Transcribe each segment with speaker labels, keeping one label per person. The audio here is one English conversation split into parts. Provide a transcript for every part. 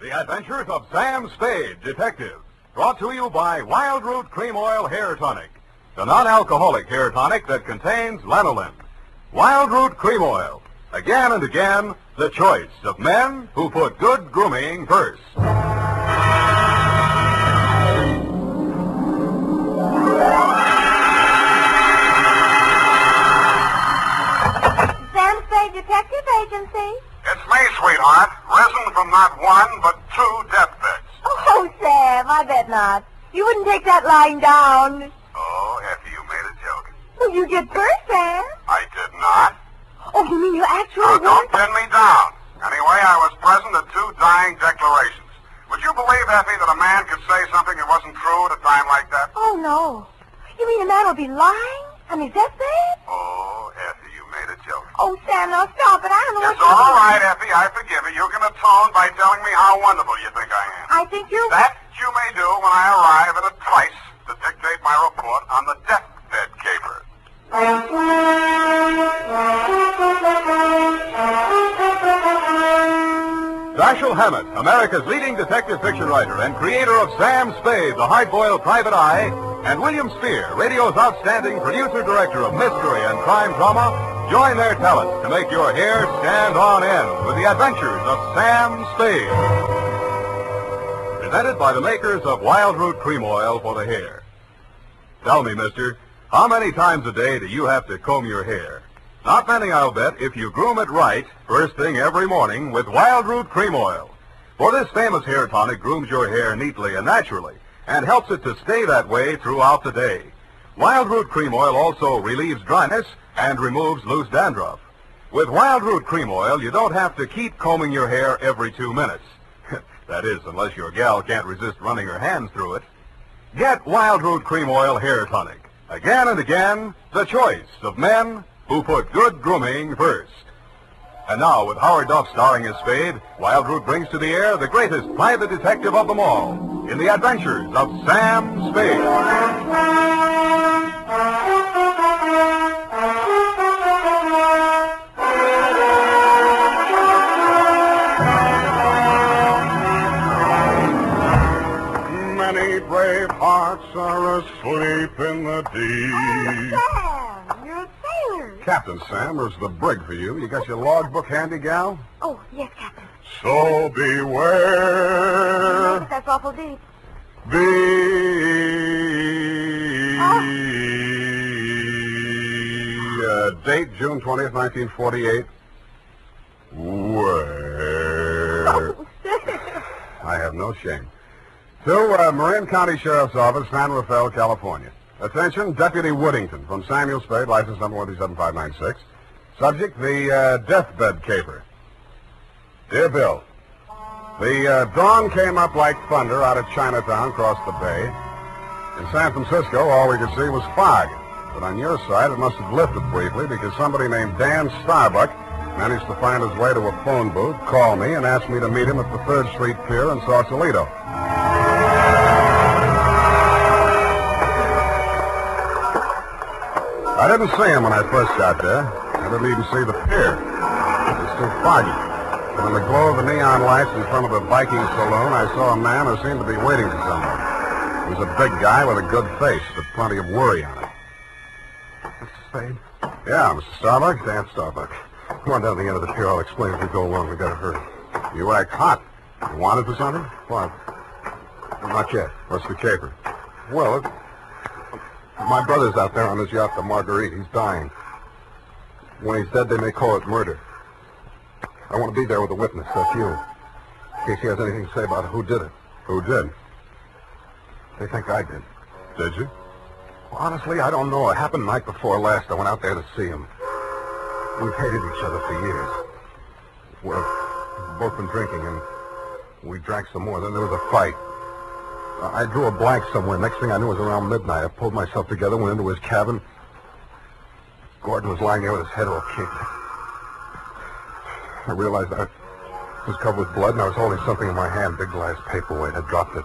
Speaker 1: The Adventures of Sam Spade, Detective. Brought to you by Wild Root Cream Oil Hair Tonic, the non-alcoholic hair tonic that contains lanolin. Wild Root Cream Oil. Again and again, the choice of men who put good grooming first.
Speaker 2: Sam Spade Detective Agency.
Speaker 3: It's me, sweetheart. Risen from not one, but two deathbeds.
Speaker 2: Oh, Sam, I bet not. You wouldn't take that lying down.
Speaker 3: Oh, Effie, you made a joke.
Speaker 2: Well, you did first, Sam.
Speaker 3: I did not.
Speaker 2: Oh, you mean you actually
Speaker 3: Now, don't
Speaker 2: were?
Speaker 3: pin me down. Anyway, I was present at two dying declarations. Would you believe, Effie, that a man could say something that wasn't true at a time like that?
Speaker 2: Oh, no. You mean a man will be lying on his deathbed?
Speaker 3: Oh, Effie, you made a joke.
Speaker 2: Oh, Sam, now stop it. I don't know
Speaker 3: It's
Speaker 2: what
Speaker 3: all right, Effie. I forgive you. You can atone by telling me how wonderful you think I am.
Speaker 2: I think you're...
Speaker 3: That you may do when I arrive at a trice to dictate my report on the deathbed caper.
Speaker 1: Dashiell Hammett, America's leading detective fiction writer and creator of Sam Spade, the hard-boiled private eye, and William Spear, radio's outstanding producer-director of mystery and crime drama, join their talents to make your hair stand on end with the Adventures of Sam Spade. Presented by the makers of Wild Root Cream Oil for the hair. Tell me, mister, how many times a day do you have to comb your hair? Not many, I'll bet, if you groom it right first thing every morning with Wild Root Cream Oil. For this famous hair tonic grooms your hair neatly and naturally and helps it to stay that way throughout the day. Wild Root Cream Oil also relieves dryness and removes loose dandruff. With Wild Root Cream Oil, you don't have to keep combing your hair every 2 minutes. That is, unless your gal can't resist running her hands through it. Get Wild Root Cream Oil Hair Tonic. Again and again, the choice of men who put good grooming first. And now, with Howard Duff starring as Spade, Wild Root brings to the air the greatest private detective of them all in the Adventures of Sam Spade.
Speaker 3: Many brave hearts are asleep in the deep.
Speaker 2: Sam, you're a sailor.
Speaker 3: Captain Sam, there's the brig for you. You got your logbook handy, gal?
Speaker 2: Oh, yes, Captain.
Speaker 3: So beware.
Speaker 2: That's awful deep.
Speaker 3: Date June 20th, 1948. Where? I have no shame. To Marin County Sheriff's Office, San Rafael, California. Attention, Deputy Woodington from Samuel Spade, license number 1379596. Subject, the deathbed caper. Dear Bill, the dawn came up like thunder out of Chinatown across the bay. In San Francisco, all we could see was fog. But on your side, it must have lifted briefly because somebody named Dan Starbuck managed to find his way to a phone booth, call me, and asked me to meet him at the 3rd Street Pier in Sausalito. I didn't see him when I first got there. I didn't even see the pier. It was too foggy. But in the glow of the neon lights in front of the Viking saloon, I saw a man who seemed to be waiting for someone. He was a big guy with a good face, but plenty of worry on it.
Speaker 4: Mr. Spade?
Speaker 3: Yeah, Mr. Starbuck?
Speaker 4: Dan Starbuck. Come on down to the end of the pier. I'll explain as we go along. We gotta hurry.
Speaker 3: You act hot. You wanted for something?
Speaker 4: What? Not yet.
Speaker 3: What's the caper?
Speaker 4: Well, my brother's out there on his yacht, the Marguerite. He's dying. When he's dead, they may call it murder. I want to be there with a witness. That's you. In case he has anything to say about who did it.
Speaker 3: Who did?
Speaker 4: They think I did.
Speaker 3: Did you?
Speaker 4: Well, honestly, I don't know. It happened the night before last. I went out there to see him. We've hated each other for years. We've both been drinking, and we drank some more. Then there was a fight. I drew a blank somewhere. Next thing I knew, it was around midnight. I pulled myself together, went into his cabin. Gordon was lying there with his head all kicked. I realized I was covered with blood, and I was holding something in my hand, big glass paperweight. I dropped it.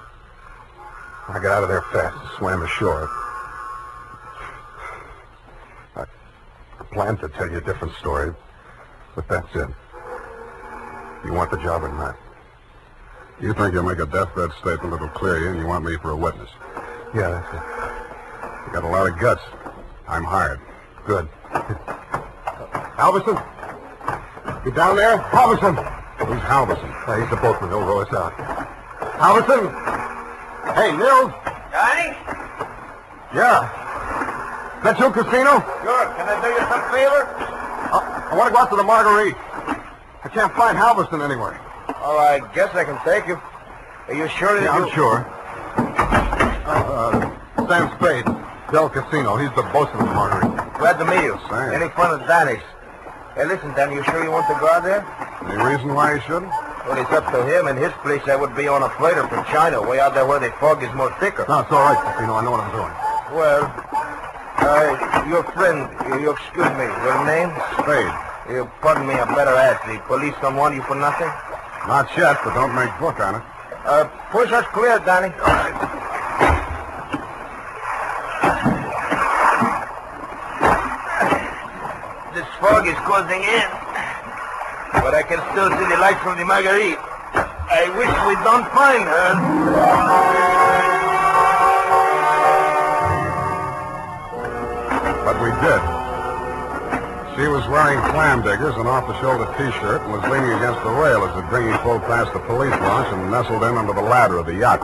Speaker 4: I got out of there fast and swam ashore. I planned to tell you a different story, but that's it. You want the job or not?
Speaker 3: You think you'll make a deathbed statement that'll clear you, and you want me for a witness.
Speaker 4: Yeah, that's it.
Speaker 3: You got a lot of guts. I'm hired.
Speaker 4: Good. Halverson? You down there? Halverson!
Speaker 3: Who's Halverson?
Speaker 4: He's the boatman. He'll row us out. Halverson! Hey, Nils!
Speaker 5: Johnny?
Speaker 4: Yeah. That you, Casino?
Speaker 5: Sure. Can I do you some favor?
Speaker 4: I want to go out to the Marguerite. I can't find Halverson anywhere.
Speaker 5: Oh, I guess I can take you. Are you sure that
Speaker 4: I'm sure. Sam Spade, Del Casino. He's the bosun of the Marguerite.
Speaker 5: Glad to meet you.
Speaker 3: Sam.
Speaker 5: Any fun at Danny's? Hey, listen, Danny, you sure you want to go out there?
Speaker 3: Any reason why you shouldn't?
Speaker 5: Well, it's up to him. In his place, I would be on a freighter from China, way out there where the fog is more thicker.
Speaker 4: No, it's all right, Casino. I know what I'm doing.
Speaker 5: Well, your friend, you excuse me, your name?
Speaker 3: Spade.
Speaker 5: You pardon me, I better ask. The police don't want you for nothing?
Speaker 3: Not yet, but don't make book on it.
Speaker 5: Push us clear, Danny.
Speaker 3: All right.
Speaker 5: This fog is closing in, but I can still see the light from the Marguerite. I wish we don't find her.
Speaker 3: But we did. She was wearing clam diggers, an off-the-shoulder T-shirt, and was leaning against the rail as the dinghy pulled past the police launch and nestled in under the ladder of the yacht.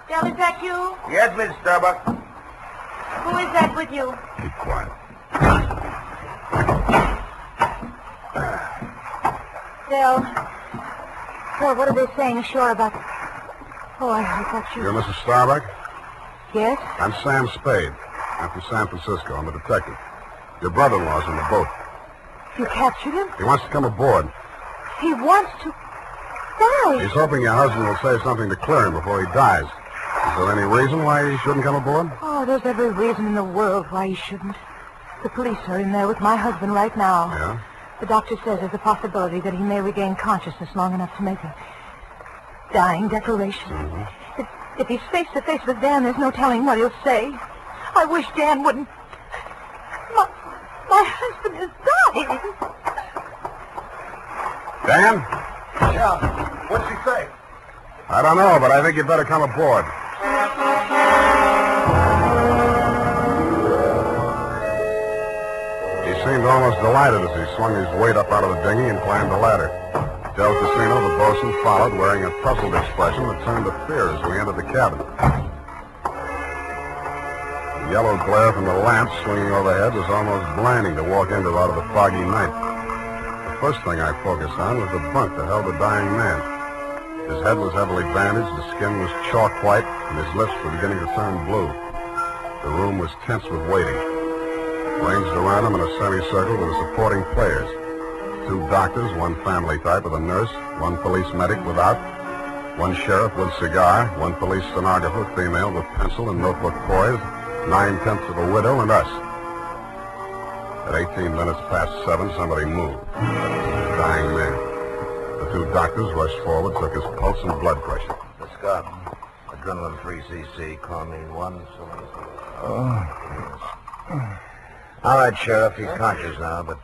Speaker 2: Del, is that you?
Speaker 5: Yes, Miss Starbuck.
Speaker 2: Who is that with you?
Speaker 3: Keep quiet.
Speaker 2: Del, what are they saying ashore about... Oh, I thought you...
Speaker 3: You're Mrs. Starbuck?
Speaker 2: Yes?
Speaker 3: I'm Sam Spade. I'm from San Francisco. I'm a detective. Your brother-in-law's in the boat.
Speaker 2: You captured him?
Speaker 3: He wants to come aboard.
Speaker 2: He wants to... die.
Speaker 3: He's hoping your husband will say something to clear him before he dies. Is there any reason why he shouldn't come aboard?
Speaker 2: Oh, there's every reason in the world why he shouldn't. The police are in there with my husband right now.
Speaker 3: Yeah?
Speaker 2: The doctor says there's a possibility that he may regain consciousness long enough to make a dying declaration.
Speaker 3: Mm-hmm.
Speaker 2: If he's face to face with Dan, there's no telling what he'll say. I wish Dan wouldn't... My husband is dying.
Speaker 3: Dan?
Speaker 5: Yeah. What's he say?
Speaker 3: I don't know, but I think you'd better come aboard. He seemed almost delighted as he swung his weight up out of the dinghy and climbed the ladder. Del Casino, the bosun, followed, wearing a puzzled expression that turned to fear as we entered the cabin. The yellow glare from the lamps swinging overhead was almost blinding to walk into out of the foggy night. The first thing I focused on was the bunk that held the dying man. His head was heavily bandaged, the skin was chalk white, and his lips were beginning to turn blue. The room was tense with waiting. Ranged around him in a semicircle were the supporting players. 2 doctors, 1 family type with a nurse, 1 police medic without, 1 sheriff with cigar, 1 police stenographer, female with pencil and notebook poised, 9/10 of a widow, and us. At 18 minutes past 7, somebody moved. The dying man. The 2 doctors rushed forward, took his pulse and blood pressure.
Speaker 5: Let's go. Adrenaline 3cc, Chlorine 1, so... All right, Sheriff, he's conscious now, but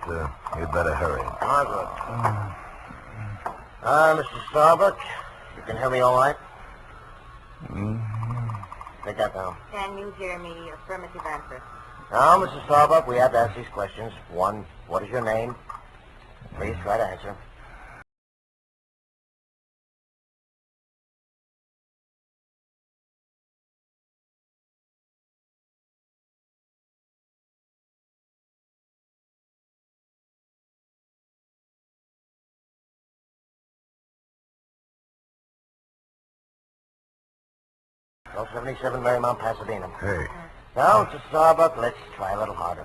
Speaker 5: you'd better hurry. Margaret. Mr. Starbuck, you can hear me all right? Take that down.
Speaker 2: Can you hear me? Affirmative answer.
Speaker 5: Now, Mr. Starbuck, we have to ask these questions. 1, what is your name? Please try to answer. Well, 77 Marymount, Pasadena.
Speaker 3: Hey,
Speaker 5: Now, Mr. Starbuck, let's try a little harder.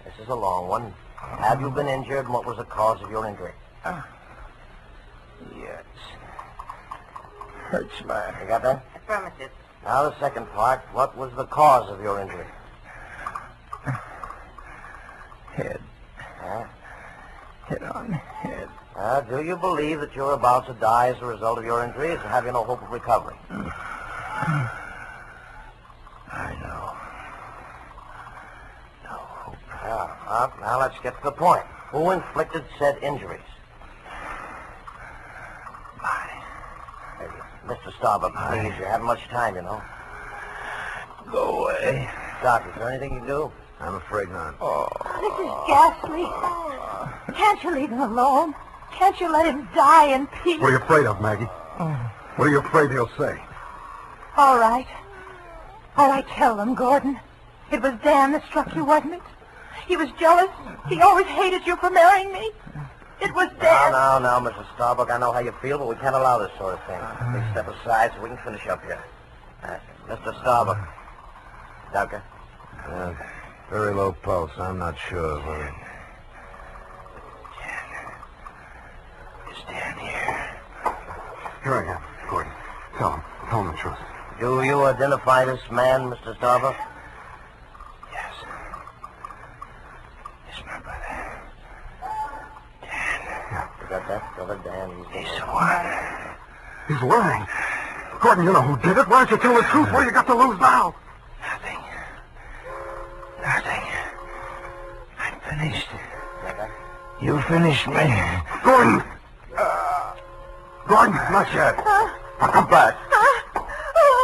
Speaker 5: This is a long one. Have you been injured, and what was the cause of your injury?
Speaker 4: Yes. Hurts my
Speaker 5: You got that?
Speaker 2: Affirmative.
Speaker 5: Now, the second part. What was the cause of your injury?
Speaker 4: head. Head on head.
Speaker 5: Do you believe that you're about to die as a result of your injuries, and have you no hope of recovery?
Speaker 4: I know.
Speaker 5: Now let's get to the point. Who inflicted said injuries? Hey, Mr. Starbuck, please, you haven't much time, you know.
Speaker 6: Go away.
Speaker 5: Doc, is there anything you can do?
Speaker 6: I'm afraid not.
Speaker 2: This is ghastly. Can't you leave him alone? Can't you let him die in peace?
Speaker 4: What are you afraid of, Maggie? What are you afraid he'll say?
Speaker 2: All right. All right, tell them, Gordon. It was Dan that struck you, wasn't it? He was jealous. He always hated you for marrying me. It was Dan.
Speaker 5: Now, Mr. Starbuck, I know how you feel, but we can't allow this sort of thing. Please step aside so we can finish up here. Mr. Starbuck. Doctor?
Speaker 6: Very low pulse. I'm not sure whether... Is Dan here?
Speaker 4: Here I am, Gordon. Tell him the truth.
Speaker 5: Do you identify this man, Mr. Starbuck?
Speaker 6: Yes. It's my brother.
Speaker 5: You got that, brother Dan?
Speaker 6: He's the one.
Speaker 4: He's lying. Gordon, you know who did it. Why don't you tell the truth? What do you got to lose now?
Speaker 6: Nothing. I'm finished. You finished me.
Speaker 4: Gordon! Gordon, not yet. Now come back.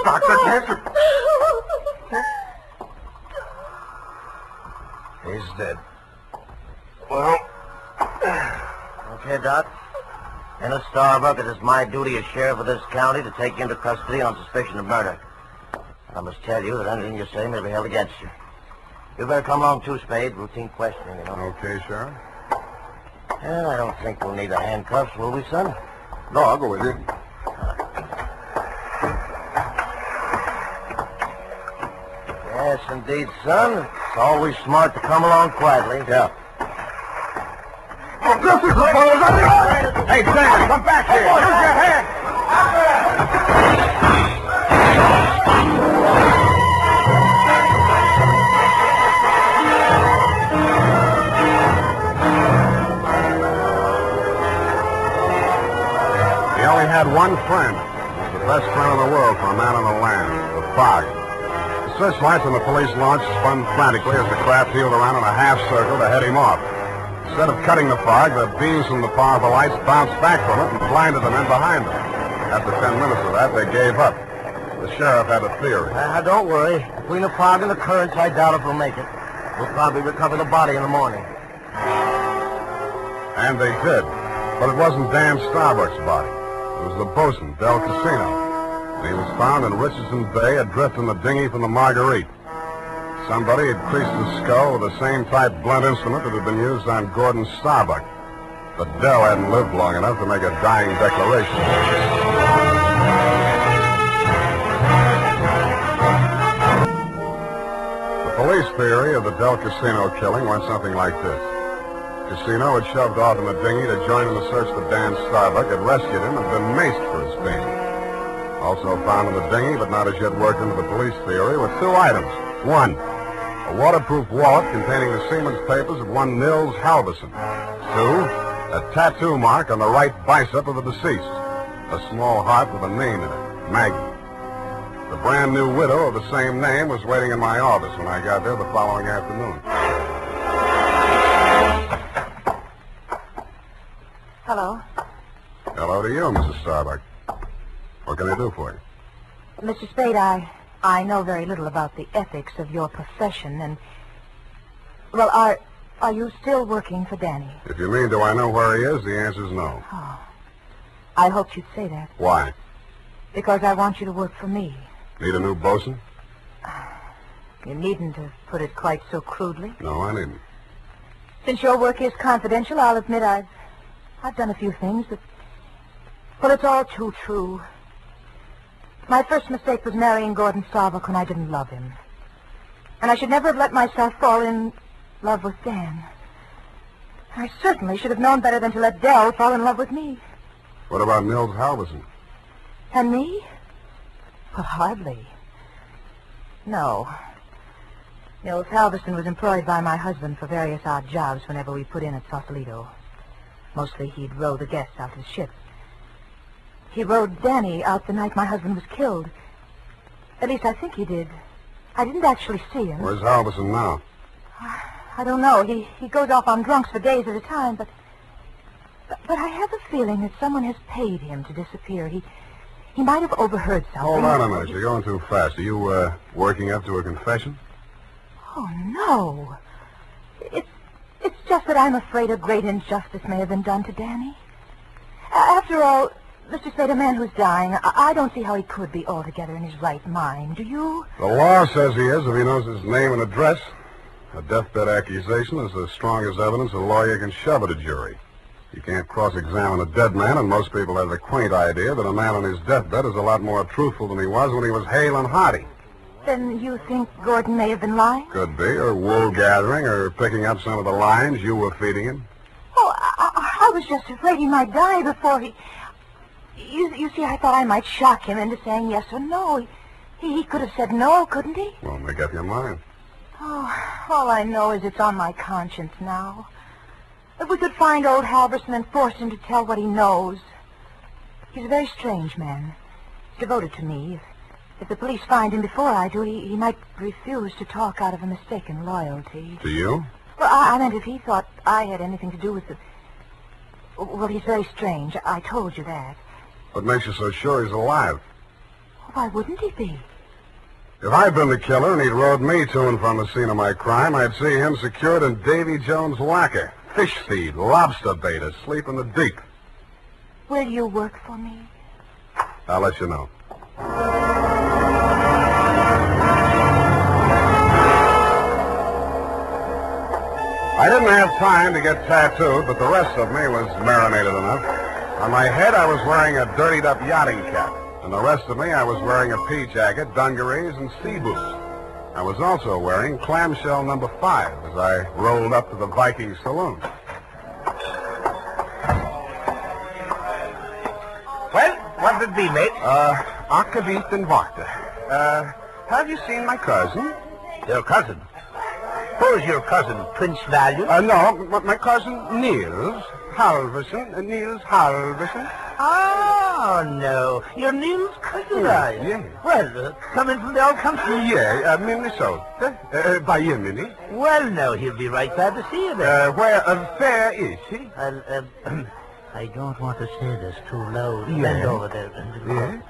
Speaker 4: Doctor, cancer.
Speaker 6: He's dead.
Speaker 5: Well, okay, Doc. Ennis Starbuck, it is my duty as sheriff of this county to take you into custody on suspicion of murder. I must tell you that anything you say may be held against you. You better come along too, Spade. Routine questioning, you know.
Speaker 3: Okay, Sheriff.
Speaker 5: Well, I don't think we'll need the handcuffs, will we, son?
Speaker 3: No, I'll go with you.
Speaker 5: Yes, indeed, son. It's always smart to come along quietly.
Speaker 3: Yeah.
Speaker 4: Hey, Sam, come back here. Use your hand.
Speaker 3: He only had one friend. He was the best friend in the world for a man on the land, the fog. The searchlights on the police launch spun frantically as the craft heeled around in a half circle to head him off. Instead of cutting the fog, the beams from the powerful lights bounced back from it and blinded the men behind them. After 10 minutes of that, they gave up. The sheriff had a theory.
Speaker 5: Don't worry. Between the fog and the currents, I doubt if we'll make it. We'll probably recover the body in the morning.
Speaker 3: And they did. But it wasn't Dan Starbuck's body. It was the bosun, Del Casino. And he was found in Richardson Bay, adrift in the dinghy from the Marguerite. Somebody had creased his skull with the same type blunt instrument that had been used on Gordon Starbuck. But Del hadn't lived long enough to make a dying declaration. The police theory of the Del Casino killing went something like this. Casino had shoved off in the dinghy to join in the search for Dan Starbuck, had rescued him, and been maced for his pains. Also found in the dinghy, but not as yet worked into the police theory, were two items. One, a waterproof wallet containing the seaman's papers of one Nils Halverson. Two, a tattoo mark on the right bicep of the deceased. A small heart with a name in it, Maggie. The brand new widow of the same name was waiting in my office when I got there the following afternoon.
Speaker 2: Hello.
Speaker 3: Hello to you, Mrs. Starbuck. What can I do for you?
Speaker 2: Mr. Spade, I know very little about the ethics of your profession, and... Well, are you still working for Danny?
Speaker 3: If you mean, do I know where he is, the answer's no.
Speaker 2: Oh. I hoped you'd say that.
Speaker 3: Why?
Speaker 2: Because I want you to work for me.
Speaker 3: Need a new bosun?
Speaker 2: You needn't have put it quite so crudely.
Speaker 3: No, I needn't.
Speaker 2: Since your work is confidential, I'll admit I've done a few things, but... Well, it's all too true. My first mistake was marrying Gordon Starbuck when I didn't love him. And I should never have let myself fall in love with Dan. I certainly should have known better than to let Del fall in love with me.
Speaker 3: What about Nils Halverson?
Speaker 2: And me? Well, hardly. No. Nils Halverson was employed by my husband for various odd jobs whenever we put in at Sausalito. Mostly he'd row the guests out to the ship. He rowed Danny out the night my husband was killed. At least I think he did. I didn't actually see him.
Speaker 3: Where's Halverson now?
Speaker 2: I don't know. He goes off on drunks for days at a time, but I have a feeling that someone has paid him to disappear. He might have overheard something.
Speaker 3: Hold on a minute. You're going too fast. Are you, working up to a confession?
Speaker 2: Oh, no. It's just that I'm afraid a great injustice may have been done to Danny. After all, Mr. Spade, a man who's dying, I don't see how he could be altogether in his right mind. Do you?
Speaker 3: The law says he is if he knows his name and address. A deathbed accusation is the strongest evidence a lawyer can shove at a jury. You can't cross-examine a dead man, and most people have the quaint idea that a man on his deathbed is a lot more truthful than he was when he was hale and hearty.
Speaker 2: Then you think Gordon may have been lying?
Speaker 3: Could be, or wool-gathering, or picking up some of the lines you were feeding him.
Speaker 2: Oh, I was just afraid he might die before he... You see, I thought I might shock him into saying yes or no. He could have said no, couldn't he?
Speaker 3: Well, make up your mind.
Speaker 2: Oh, all I know is it's on my conscience now. If we could find old Halverson and force him to tell what he knows. He's a very strange man. He's devoted to me. If the police find him before I do, he might refuse to talk out of a mistaken loyalty.
Speaker 3: To you?
Speaker 2: Well, I meant if he thought I had anything to do with the... Well, he's very strange. I told you that.
Speaker 3: What makes you so sure he's alive?
Speaker 2: Why wouldn't he be?
Speaker 3: If I'd been the killer and he'd rode me to and from the scene of my crime, I'd see him secured in Davy Jones' locker. Fish feed, lobster bait, asleep in the deep.
Speaker 2: Will you work for me?
Speaker 3: I'll let you know. I didn't have time to get tattooed, but the rest of me was marinated enough. On my head, I was wearing a dirtied-up yachting cap. And the rest of me, I was wearing a pea jacket, dungarees, and sea boots. I was also wearing clamshell number 5 as I rolled up to the Viking saloon.
Speaker 5: Well, what did it be, mate?
Speaker 3: Akavit and Wachter. Have you seen my cousin?
Speaker 5: Your cousin. Who's your cousin, Prince Value?
Speaker 3: No, my cousin Niels Halverson. Niels Halverson.
Speaker 5: Oh, no. You're Neil's cousin, are you?
Speaker 3: Yeah.
Speaker 5: Well, coming from the old country?
Speaker 3: Yeah, Minnesota. By you, Minnie.
Speaker 5: Well, no, he'll be right glad to see you there.
Speaker 3: Where fair is he?
Speaker 5: I don't want to say this too loud.
Speaker 3: Yeah.
Speaker 5: Bend over there.
Speaker 3: Yeah?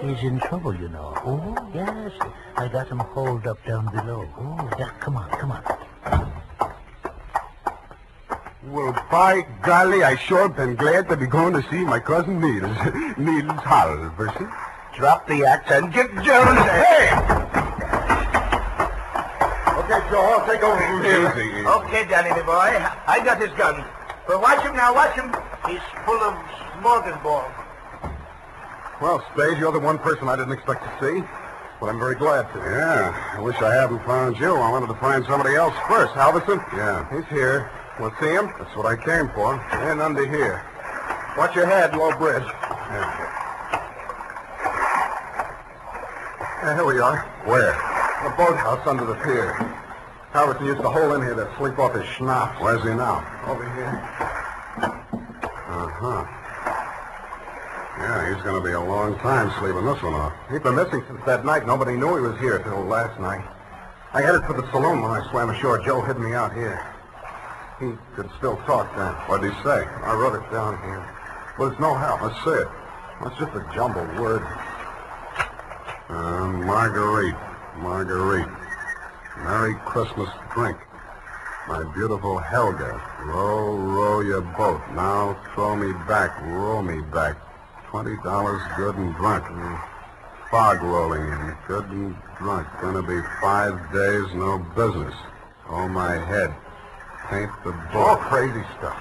Speaker 5: He's in trouble, you know. Oh? Yes. I got him holed up down below. Oh, yeah, come on.
Speaker 3: Well, by golly, I sure been glad to be going to see my cousin Niels. Niels Halverson.
Speaker 5: Drop the axe and get Jones. Hey!
Speaker 3: Okay, Joe, I'll take over from here. Easy.
Speaker 5: Okay, Danny, my boy. I got his gun. But watch him now, watch him. He's full of smorgasbord.
Speaker 3: Well, Spade, you're the one person I didn't expect to see, but I'm very glad to. Yeah, I wish I hadn't found you. I wanted to find somebody else first. Halverson? Yeah. He's here. Want to see him? That's what I came for. And under here. Watch your head, low bridge. Yeah, here we are. Where? The boathouse under the pier. Halverson used to hole in here to sleep off his schnapps. Where's he now? Over here. Uh-huh. Yeah, he's going to be a long time sleeping this one off. He's been missing since that night. Nobody knew he was here till last night. I headed for the saloon when I swam ashore. Joe hid me out here. He could still talk then. What did he say? I wrote it down here. But it's no help. Let's see it. That's just a jumbled word. Marguerite. Merry Christmas drink. My beautiful Helga. Row, row your boat. Now throw me back. Roll me back. $20 good and drunk. Fog rolling in. Good and drunk. Gonna be 5 days, no business. Oh, my head. Paint the boat. All crazy stuff.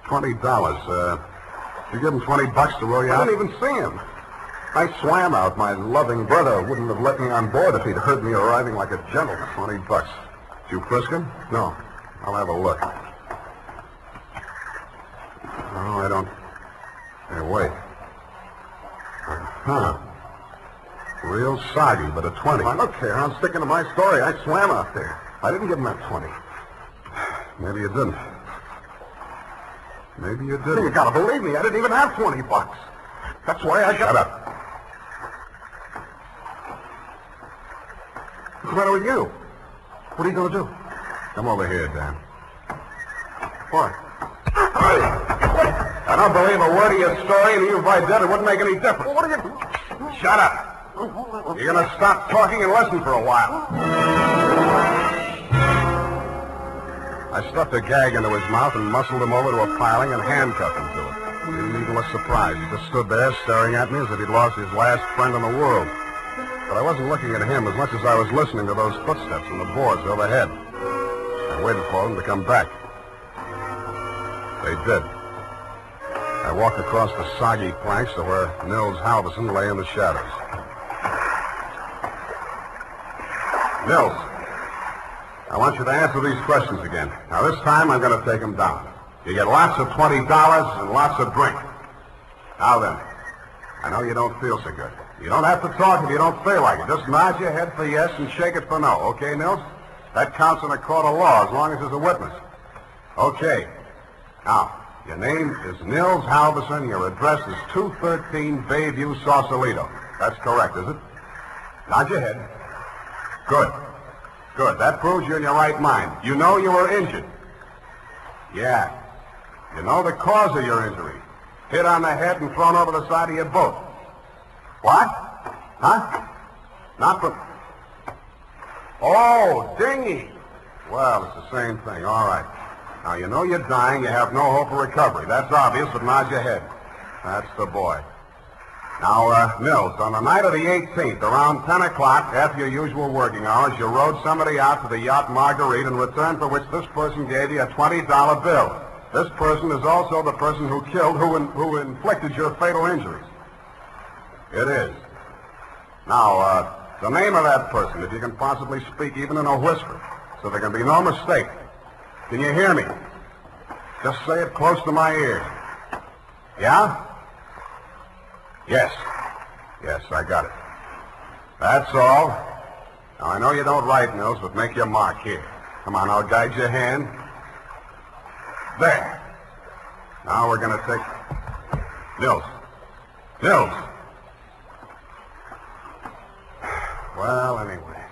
Speaker 3: $20. You give him $20 to row you out? I didn't even see him. I swam out. My loving brother wouldn't have let me on board if he'd heard me arriving like a gentleman. $20. Did you frisk him? No. I'll have a look. No, I don't. Hey, wait. Uh-huh. Real soggy, but a 20. Now, look here, I'm sticking to my story. I swam out there. I didn't give him that 20. Maybe you didn't. Maybe you didn't. You gotta believe me. I didn't even have $20. That's why I got... Shut up. What's the matter with you? What are you gonna do? Come over here, Dan. What? Hey! I don't believe a word of your story, and even if I did, it wouldn't make any difference. What are you... Shut up. You're going to stop talking and listen for a while. I stuffed a gag into his mouth and muscled him over to a piling and handcuffed him to it. He didn't even look surprised. He just stood there staring at me as if he'd lost his last friend in the world. But I wasn't looking at him as much as I was listening to those footsteps on the boards overhead. I waited for them to come back. They did. I walked across the soggy planks to where Nils Halverson lay in the shadows. Nils, I want you to answer these questions again. Now, this time I'm going to take them down. You get lots of $20 and lots of drink. Now then, I know you don't feel so good. You don't have to talk if you don't feel like it. Just nod your head for yes and shake it for no. Okay, Nils? That counts in a court of law as long as there's a witness. Okay. Now, your name is Nils Halverson. Your address is 213 Bayview, Sausalito. That's correct, is it? Nod your head. Good. Good. That proves you're in your right mind. You know you were injured. Yeah. You know the cause of your injury. Hit on the head and thrown over the side of your boat. What? Huh? Not from... Oh, dinghy. Well, it's the same thing. All right. Now, you know you're dying. You have no hope of recovery. That's obvious, but nod your head. That's the boy. Now, Nils, on the night of the 18th, around 10 o'clock, after your usual working hours, you rowed somebody out to the yacht Marguerite in return for which this person gave you a $20 bill. This person is also the person who killed, who inflicted your fatal injuries. It is. Now, the name of that person, if you can possibly speak even in a whisper, so there can be no mistake. Can you hear me? Just say it close to my ear. Yeah? Yes. Yes, I got it. That's all. Now, I know you don't write, Nils, but make your mark here. Come on, I'll guide your hand. There. Now we're going to take... Nils. Nils. Well, anyway.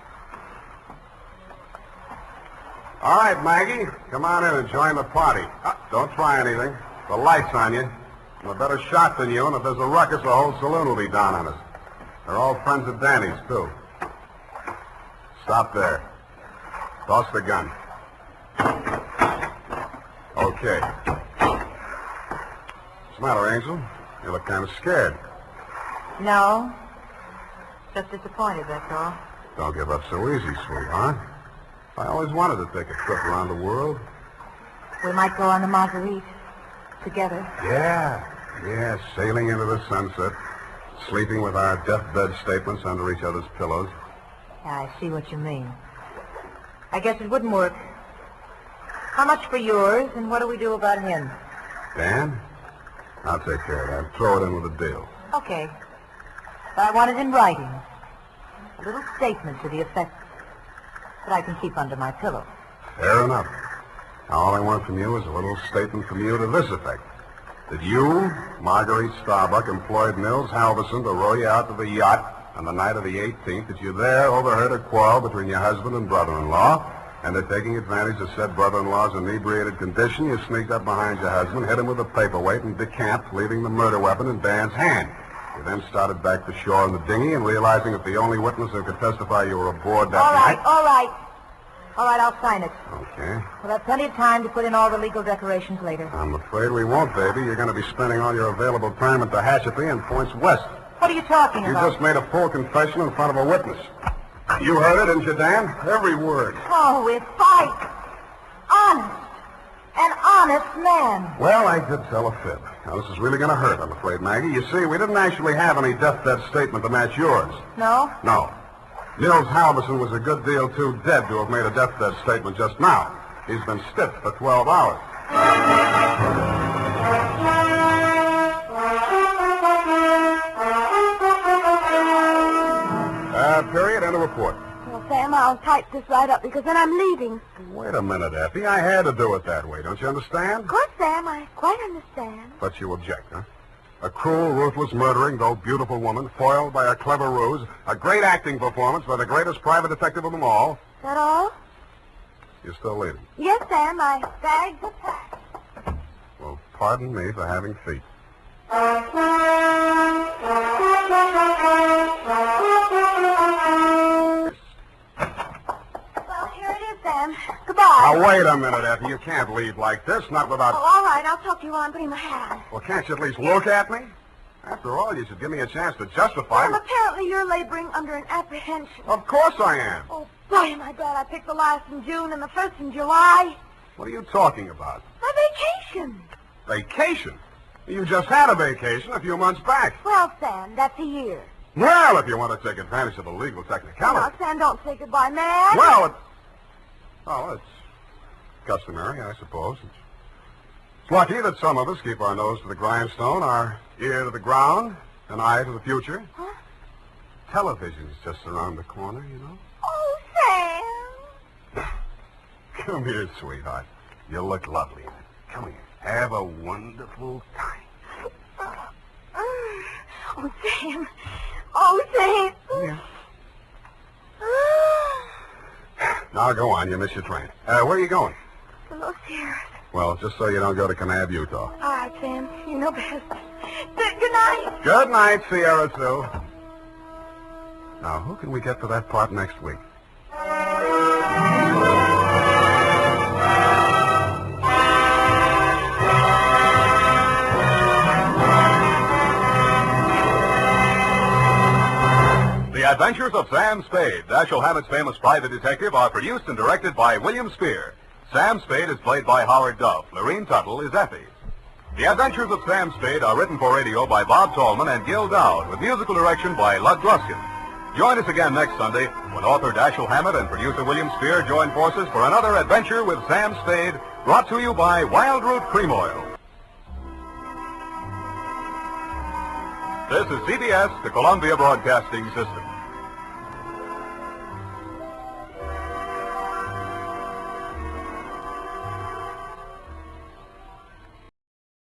Speaker 3: All right, Maggie. Come on in and join the party. Don't try anything. The light's on you. I'm a better shot than you, and if there's a ruckus, the whole saloon will be down on us. They're all friends of Danny's, too. Stop there. Toss the gun. Okay. What's the matter, Angel? You look kind of scared.
Speaker 2: No. Just disappointed, that's all.
Speaker 3: Don't give up so easy, sweetheart. I always wanted to take a trip around the world.
Speaker 2: We might go on the Marguerite together.
Speaker 3: Yeah, sailing into the sunset, sleeping with our deathbed statements under each other's pillows.
Speaker 2: Yeah, I see what you mean. I guess it wouldn't work. How much for yours, and what do we do about him?
Speaker 3: Dan? I'll take care of that. Throw it in with a deal.
Speaker 2: Okay. But I want it in writing. A little statement to the effect that I can keep under my pillow.
Speaker 3: Fair enough. Now, all I want from you is a little statement from you to this effect. That you, Marguerite Starbuck, employed Nils Halverson to row you out to the yacht on the night of the 18th, that you there overheard a quarrel between your husband and brother-in-law, and that taking advantage of said brother-in-law's inebriated condition, you sneaked up behind your husband, hit him with a paperweight, and decamped, leaving the murder weapon in Dan's hand. You then started back to shore in the dinghy, and realizing that the only witness who could testify you were aboard that night...
Speaker 2: All right. All right, I'll sign it.
Speaker 3: Okay.
Speaker 2: We'll have plenty of time to put in all the legal decorations later.
Speaker 3: I'm afraid we won't, baby. You're going to be spending all your available time at the Tehachapi and points west.
Speaker 2: What are you talking
Speaker 3: You
Speaker 2: about?
Speaker 3: just made a full confession in front of a witness. You heard it, didn't you, Dan? Every word.
Speaker 2: Oh, if I... Honest. An honest man.
Speaker 3: Well, I did tell a fib. Now, this is really going to hurt, I'm afraid, Maggie. You see, we didn't actually have any deathbed statement to match yours.
Speaker 2: No?
Speaker 3: No. Nils Halverson was a good deal too dead to have made a deathbed statement just now. He's been stiff for 12 hours. Period. End of report.
Speaker 7: Well, Sam, I'll type this right up because then I'm leaving.
Speaker 3: Wait a minute, Effie. I had to do it that way. Don't you understand?
Speaker 7: Of course, Sam, I quite understand.
Speaker 3: But you object, huh? A cruel, ruthless, murdering, though beautiful woman, foiled by a clever ruse, a great acting performance by the greatest private detective of them all.
Speaker 7: Is that all?
Speaker 3: You're still leaving.
Speaker 7: Yes, Sam, my bags are packed.
Speaker 3: Well, pardon me for having feet.
Speaker 7: Well, here it is, Sam. Goodbye.
Speaker 3: Now, wait a minute, Effie. You can't leave like this, not without...
Speaker 7: Oh, all right, I'll talk to you while I'm putting my hat on.
Speaker 3: Well, can't you at least look at me? After all, you should give me a chance to justify...
Speaker 7: Well, apparently you're laboring under an apprehension.
Speaker 3: Of course I am.
Speaker 7: Oh, boy, am I glad I picked the last in June and the first in July.
Speaker 3: What are you talking about?
Speaker 7: My vacation.
Speaker 3: Vacation? You just had a vacation a few months back.
Speaker 7: Well, Sam, that's a year.
Speaker 3: Well, if you want to take advantage of a legal technicality...
Speaker 7: Now, Sam, don't say goodbye, man.
Speaker 3: Well, it's customary, I suppose. It's lucky that some of us keep our nose to the grindstone, our ear to the ground, an eye to the future.
Speaker 7: Huh?
Speaker 3: Television's just around the corner, you know.
Speaker 7: Oh, Sam.
Speaker 3: Come here, sweetheart. You look lovely in it. Come here. Have a wonderful time.
Speaker 7: Oh, Sam. Oh, Sam.
Speaker 3: Yeah. Now, go on. You miss your train. Where are you going?
Speaker 7: To Los Sierras.
Speaker 3: Well, just so you don't go to Kanab, Utah.
Speaker 7: All right, Sam. You know best. Good night.
Speaker 3: Good night, Sierra Sue. Now, who can we get for that part next week?
Speaker 1: The Adventures of Sam Spade, Dashiell Hammett's famous private detective, are produced and directed by William Spear. Sam Spade is played by Howard Duff. Lurene Tuttle is Effie. The Adventures of Sam Spade are written for radio by Bob Tallman and Gil Dowd, with musical direction by Lud Gluskin. Join us again next Sunday when author Dashiell Hammett and producer William Spear join forces for another adventure with Sam Spade, brought to you by Wild Root Cream Oil. This is CBS, the Columbia Broadcasting System.